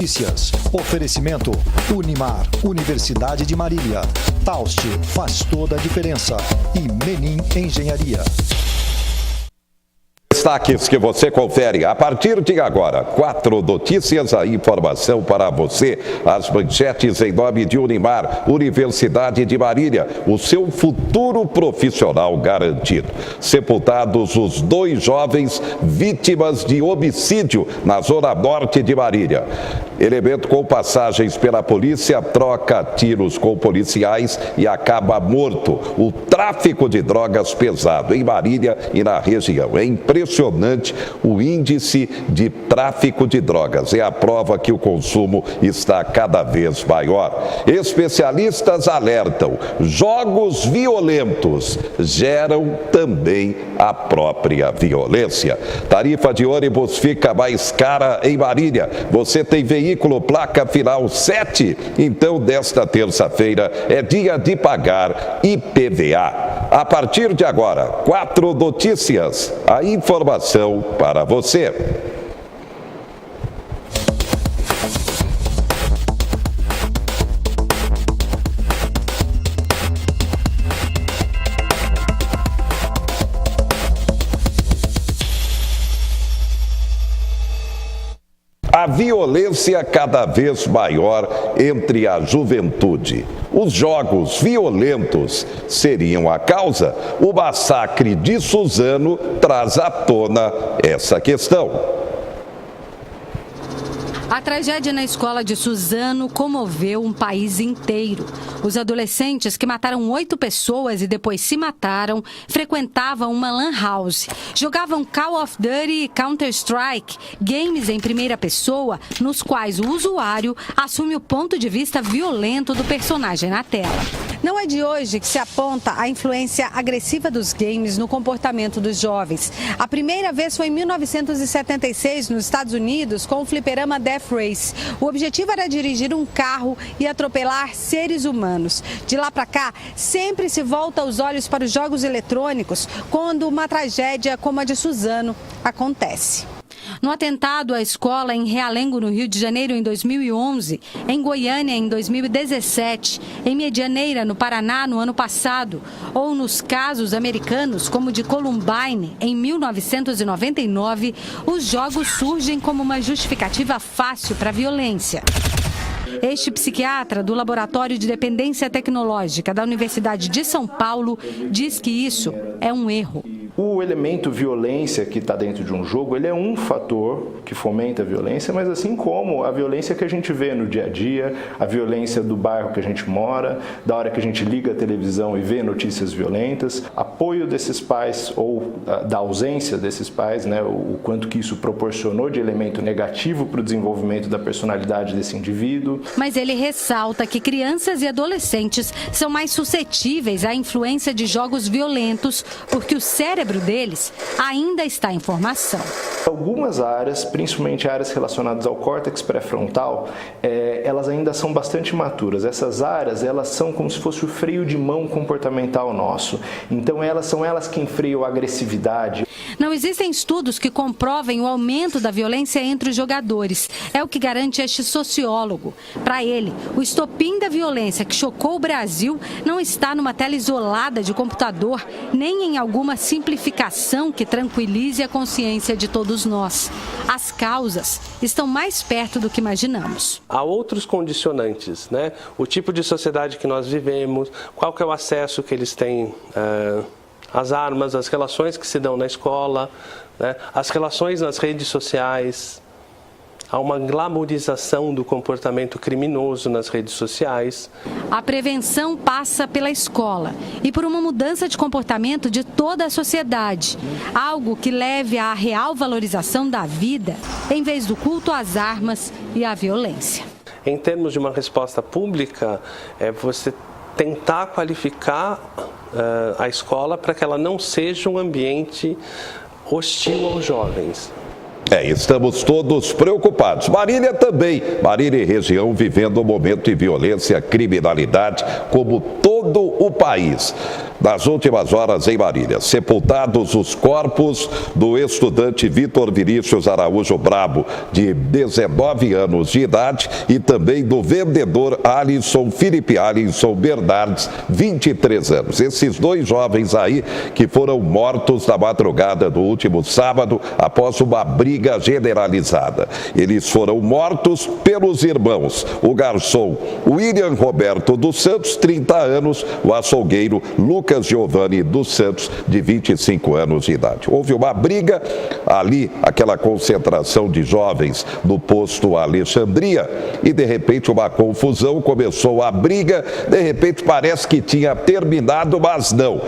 Notícias. Oferecimento Unimar, Universidade de Marília. Taust faz toda a diferença. E Menin Engenharia. Destaques que você confere a partir de agora. 4 notícias, a informação para você. As manchetes em nome de Unimar, Universidade de Marília. O seu futuro profissional garantido. Sepultados os 2 jovens vítimas de homicídio na zona norte de Marília. Elemento com passagens pela polícia troca tiros com policiais e acaba morto. O tráfico de drogas pesado em Marília e na região. É impressionante o índice de tráfico de drogas. É a prova que o consumo está cada vez maior. Especialistas alertam: jogos violentos geram também a própria violência. Tarifa de ônibus fica mais cara em Marília. Você tem veículo placa final 7? Então, desta terça-feira é dia de pagar IPVA. A partir de agora, 4 notícias. A informação para você. A violência cada vez maior entre a juventude. Os jogos violentos seriam a causa? O massacre de Suzano traz à tona essa questão. A tragédia na escola de Suzano comoveu um país inteiro. Os adolescentes que mataram 8 pessoas e depois se mataram frequentavam uma lan house. Jogavam Call of Duty e Counter-Strike, games em primeira pessoa, nos quais o usuário assume o ponto de vista violento do personagem na tela. Não é de hoje que se aponta a influência agressiva dos games no comportamento dos jovens. A primeira vez foi em 1976, nos Estados Unidos, com o fliperama Death Race. O objetivo era dirigir um carro e atropelar seres humanos. De lá para cá, sempre se volta os olhos para os jogos eletrônicos quando uma tragédia como a de Suzano acontece. No atentado à escola em Realengo, no Rio de Janeiro, em 2011, em Goiânia, em 2017, em Medianeira, no Paraná, no ano passado, ou nos casos americanos, como o de Columbine, em 1999, os jogos surgem como uma justificativa fácil para a violência. Este psiquiatra do Laboratório de Dependência Tecnológica da Universidade de São Paulo diz que isso é um erro. O elemento violência que está dentro de um jogo, ele é um fator que fomenta a violência, mas assim como a violência que a gente vê no dia a dia, a violência do bairro que a gente mora, da hora que a gente liga a televisão e vê notícias violentas, apoio desses pais ou da ausência desses pais, né, o quanto que isso proporcionou de elemento negativo para o desenvolvimento da personalidade desse indivíduo. Mas ele ressalta que crianças e adolescentes são mais suscetíveis à influência de jogos violentos, porque o cérebro deles ainda está em formação. Algumas áreas, principalmente áreas relacionadas ao córtex pré-frontal, elas ainda são bastante maturas. Essas áreas, elas são como se fosse o freio de mão comportamental nosso. Então, elas são elas que enfreiam a agressividade. Não existem estudos que comprovem o aumento da violência entre os jogadores. É o que garante este sociólogo. Para ele, o estopim da violência que chocou o Brasil não está numa tela isolada de computador, nem em alguma simplificação que tranquilize a consciência de todos nós. As causas estão mais perto do que imaginamos. Há outros condicionantes, né? O tipo de sociedade que nós vivemos, qual que é o acesso que eles têm às armas, as relações que se dão na escola, né? As relações nas redes sociais. Há uma glamorização do comportamento criminoso nas redes sociais. A prevenção passa pela escola e por uma mudança de comportamento de toda a sociedade. Algo que leve à real valorização da vida, em vez do culto às armas e à violência. Em termos de uma resposta pública, é você tentar qualificar a escola para que ela não seja um ambiente hostil aos jovens. Estamos todos preocupados. Marília também. Marília e região vivendo um momento de violência, criminalidade, como toda todo o país. Nas últimas horas em Marília, sepultados os corpos do estudante Vitor Vinícius Araújo Brabo, de 19 anos de idade, e também do vendedor Felipe Alisson Bernardes, 23 anos. Esses dois jovens aí que foram mortos na madrugada do último sábado após uma briga generalizada. Eles foram mortos pelos irmãos, o garçom William Roberto dos Santos, 30 anos, o açougueiro Lucas Giovanni dos Santos, de 25 anos de idade. Houve uma briga ali, aquela concentração de jovens no posto Alexandria, e de repente uma confusão, começou a briga, de repente parece que tinha terminado, mas não.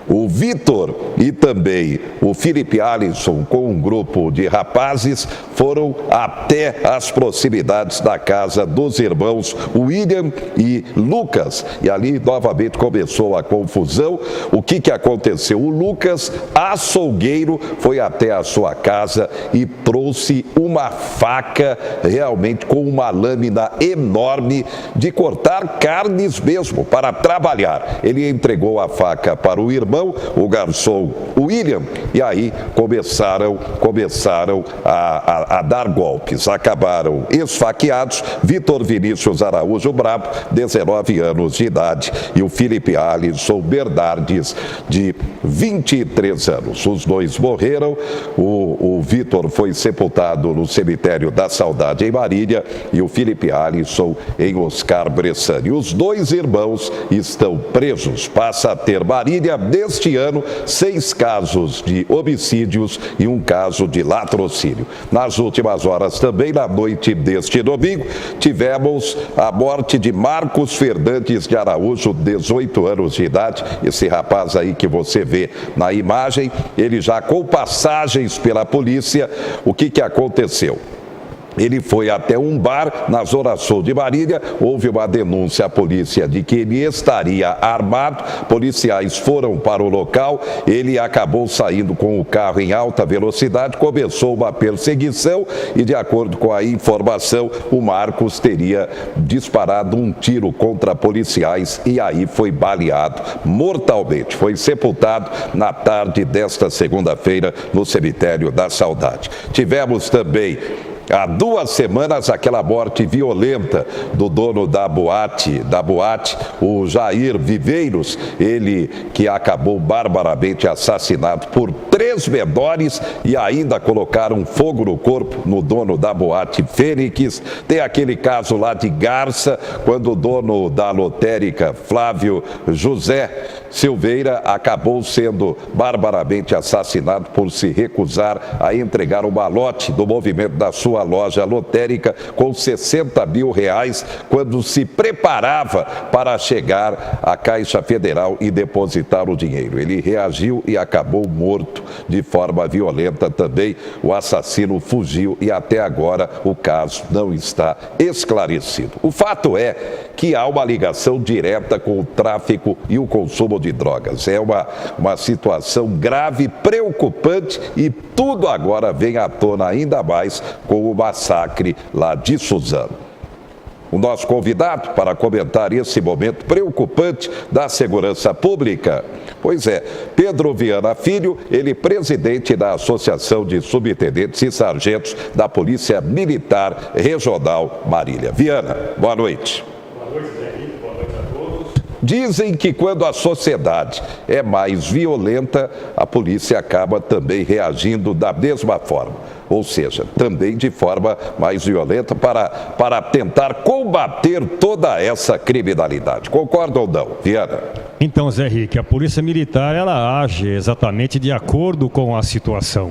O Vitor e também o Felipe Alisson, com um grupo de rapazes, foram até as proximidades da casa dos irmãos William e Lucas. E ali novamente começou a confusão. O que aconteceu? O Lucas, açougueiro, foi até a sua casa e trouxe uma faca, realmente com uma lâmina enorme de cortar carnes mesmo, para trabalhar. Ele entregou a faca para o irmão, o garçom William, e aí começaram a dar golpes. Acabaram esfaqueados Vitor Vinícius Araújo Brabo, 19 anos de idade, e o Felipe Alisson Bernardes, de 23 anos. Os dois morreram. O Vitor foi sepultado no cemitério da Saudade, em Marília, e o Felipe Alisson em Oscar Bressani. Os dois irmãos estão presos. Passa a ter Marília, este ano, 6 casos de homicídios e um caso de latrocínio. Nas últimas horas, também na noite deste domingo, tivemos a morte de Marcos Fernandes de Araújo, 18 anos de idade. Esse rapaz aí que você vê na imagem, ele já com passagens pela polícia. O que aconteceu? Ele foi até um bar na Zona Sul de Marília, houve uma denúncia à polícia de que ele estaria armado, policiais foram para o local, ele acabou saindo com o carro em alta velocidade, começou uma perseguição e, de acordo com a informação, o Marcos teria disparado um tiro contra policiais e aí foi baleado mortalmente. Foi sepultado na tarde desta segunda-feira no cemitério da Saudade. Tivemos também, há 2 semanas, aquela morte violenta do dono da boate, o Jair Viveiros, ele que acabou barbaramente assassinado por 3 menores e ainda colocaram fogo no corpo no dono da boate Fênix. Tem aquele caso lá de Garça, quando o dono da lotérica, Flávio José Silveira, acabou sendo barbaramente assassinado por se recusar a entregar o malote do movimento da sua loja lotérica com R$60 mil, quando se preparava para chegar à Caixa Federal e depositar o dinheiro. Ele reagiu e acabou morto de forma violenta também. O assassino fugiu e até agora o caso não está esclarecido. O fato é que há uma ligação direta com o tráfico e o consumo de drogas. É uma situação grave, preocupante, e tudo agora vem à tona ainda mais com o massacre lá de Suzano. O nosso convidado para comentar esse momento preocupante da segurança pública, pois é, Pedro Viana Filho, ele presidente da Associação de Subtenentes e Sargentos da Polícia Militar Regional Marília. Viana, boa noite. Boa noite, Zé Henrique. Boa noite a todos. Dizem que quando a sociedade é mais violenta, a polícia acaba também reagindo da mesma forma. Ou seja, também de forma mais violenta para tentar combater toda essa criminalidade. Concorda ou não, Viana? Então, Zé Henrique, a Polícia Militar, ela age exatamente de acordo com a situação.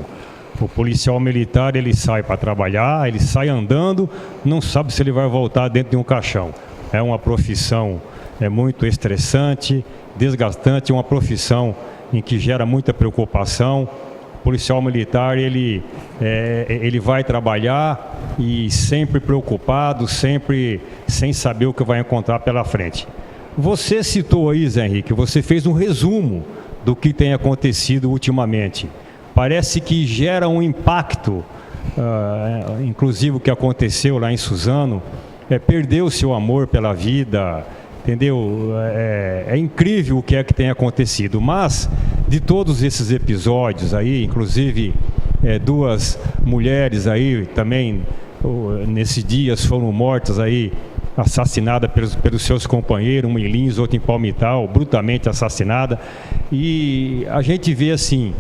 O policial militar, ele sai para trabalhar, ele sai andando, não sabe se ele vai voltar dentro de um caixão. É uma profissão muito estressante, desgastante, uma profissão em que gera muita preocupação. O policial militar, ele vai trabalhar e sempre preocupado, sempre sem saber o que vai encontrar pela frente. Você citou aí, Zé Henrique, você fez um resumo do que tem acontecido ultimamente. Parece que gera um impacto, inclusive o que aconteceu lá em Suzano, perdeu-se o amor pela vida, entendeu? É incrível o que é que tem acontecido, mas de todos esses episódios aí, inclusive 2 mulheres aí também nesses dias foram mortas aí, assassinada pelos seus companheiros, uma em Lins, outra em Palmital, brutalmente assassinada. E a gente vê assim,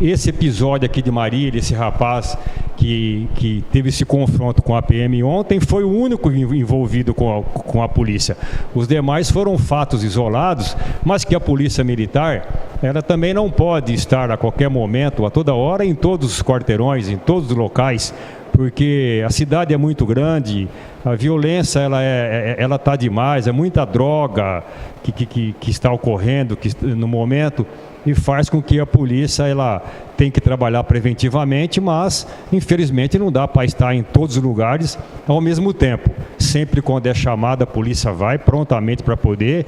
esse episódio aqui de Marília, esse rapaz que teve esse confronto com a PM ontem, foi o único envolvido com a polícia. Os demais foram fatos isolados, mas que a polícia militar, ela também não pode estar a qualquer momento, a toda hora, em todos os quarteirões, em todos os locais, porque a cidade é muito grande, a violência ela está demais, é muita droga que está ocorrendo no momento, e faz com que a polícia ela tem que trabalhar preventivamente, mas infelizmente não dá para estar em todos os lugares ao mesmo tempo. Sempre quando é chamada, a polícia vai prontamente para poder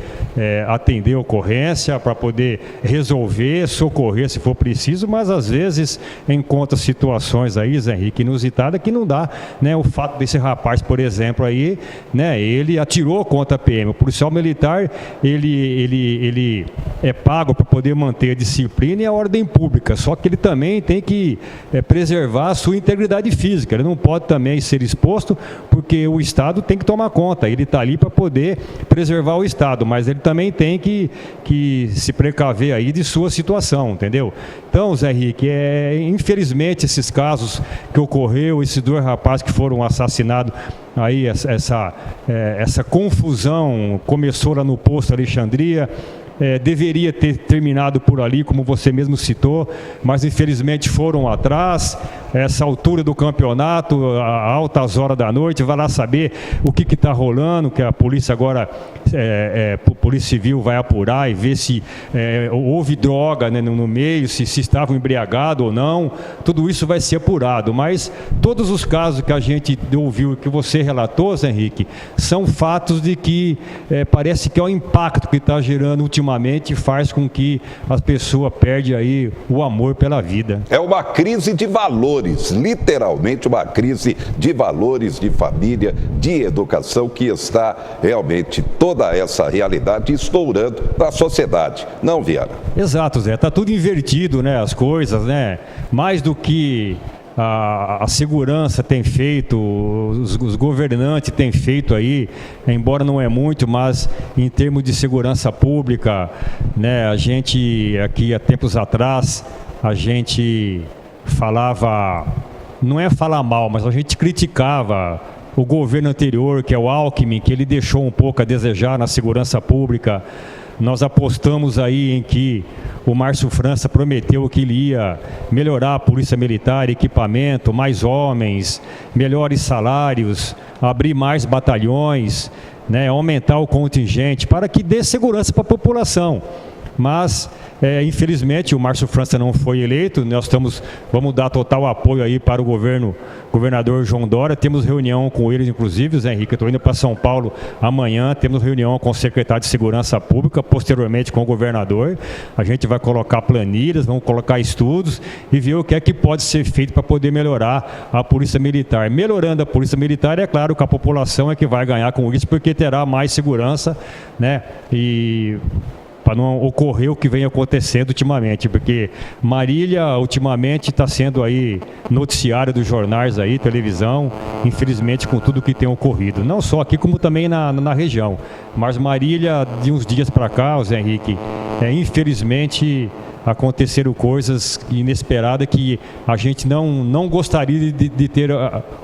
atender a ocorrência, para poder resolver, socorrer se for preciso, mas às vezes encontra situações aí, Zé Henrique, inusitadas que não dá, né? O fato desse rapaz, por exemplo, aí, né, ele atirou contra a PM. O policial militar, ele é pago para poder manter a disciplina e a ordem pública, só que ele também tem que preservar a sua integridade física, ele não pode também ser exposto, porque o Estado tem que tomar conta, ele está ali para poder preservar o Estado, mas ele também tem que se precaver aí de sua situação, entendeu? Então, Zé Henrique, infelizmente esses casos que ocorreu, esses 2 rapazes que foram assassinados, aí essa confusão começou lá no posto Alexandria, deveria ter terminado por ali, como você mesmo citou, mas infelizmente foram atrás. Essa altura do campeonato, a altas horas da noite, vai lá saber o que está rolando, que a polícia agora, a Polícia Civil vai apurar e ver se houve droga, né, no meio, se estavam embriagados ou não, tudo isso vai ser apurado, mas todos os casos que a gente ouviu, que você relatou, Zé Henrique, são fatos de que parece que é o impacto que está gerando ultimamente faz com que as pessoas perdem aí o amor pela vida. É uma crise de valores, literalmente uma crise de valores, de família, de educação, que está realmente toda essa realidade estourando na sociedade. Não, Viana? Exato, Zé. Está tudo invertido, né? As coisas, né? Mais do que a segurança tem feito, os governantes têm feito aí, embora não é muito, mas em termos de segurança pública, né? A gente, aqui há tempos atrás, a gente falava, não é falar mal, mas a gente criticava o governo anterior, que é o Alckmin, que ele deixou um pouco a desejar na segurança pública. Nós apostamos aí em que o Márcio França prometeu que ele ia melhorar a polícia militar, equipamento, mais homens, melhores salários, abrir mais batalhões, né, aumentar o contingente para que dê segurança para a população. Mas, infelizmente, o Márcio França não foi eleito. Nós vamos dar total apoio aí para o governador João Dória. Temos reunião com eles, inclusive, Zé Henrique. Eu estou indo para São Paulo amanhã. Temos reunião com o secretário de Segurança Pública, posteriormente com o governador. A gente vai colocar planilhas, vamos colocar estudos e ver o que é que pode ser feito para poder melhorar a Polícia Militar. Melhorando a Polícia Militar, é claro que a população é que vai ganhar com isso, porque terá mais segurança, né? E para não ocorrer o que vem acontecendo ultimamente, porque Marília ultimamente está sendo aí noticiário dos jornais aí, televisão, infelizmente com tudo que tem ocorrido, não só aqui como também na região, mas Marília de uns dias para cá, Zé Henrique, infelizmente aconteceram coisas inesperadas que a gente não gostaria de ter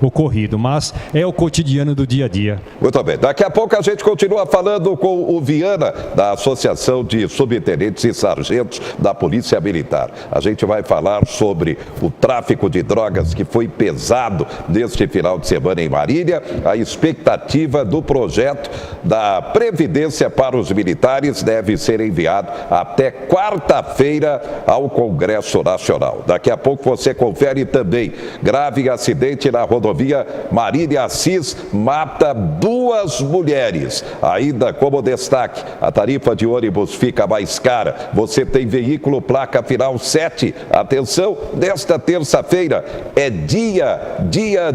ocorrido, mas é o cotidiano do dia a dia. Muito bem, daqui a pouco a gente continua falando com o Viana, da Associação de Subtenentes e Sargentos da Polícia Militar. A gente vai falar sobre o tráfico de drogas que foi pesado neste final de semana em Marília, a expectativa do projeto da Previdência para os militares deve ser enviado até quarta-feira chega ao Congresso Nacional. Daqui a pouco você confere também. Grave acidente na rodovia Marília Assis mata 2 mulheres. Ainda como destaque, a tarifa de ônibus fica mais cara. Você tem veículo placa final 7. Atenção, nesta terça-feira é dia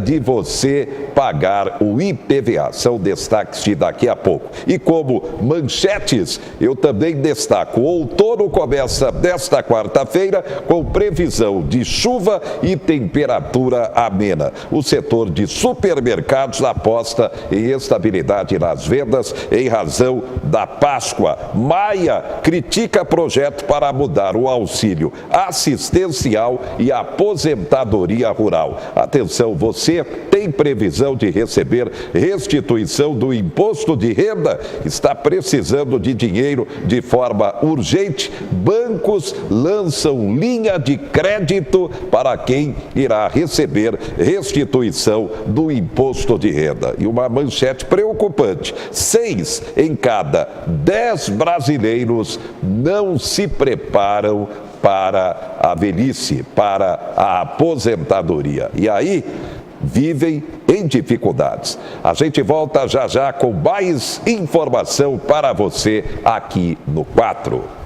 de você pagar o IPVA. São destaques de daqui a pouco. E como manchetes, eu também destaco: o outono começa nesta quarta-feira com previsão de chuva e temperatura amena. O setor de supermercados aposta em estabilidade nas vendas em razão da Páscoa. Maia critica projeto para mudar o auxílio assistencial e aposentadoria rural. Atenção, você tem previsão de receber restituição do imposto de renda? Está precisando de dinheiro de forma urgente? Bancos lançam linha de crédito para quem irá receber restituição do imposto de renda. E uma manchete preocupante: 6 em cada 10 brasileiros não se preparam para a velhice, para a aposentadoria. E aí vivem em dificuldades. A gente volta já com mais informação para você aqui no 4.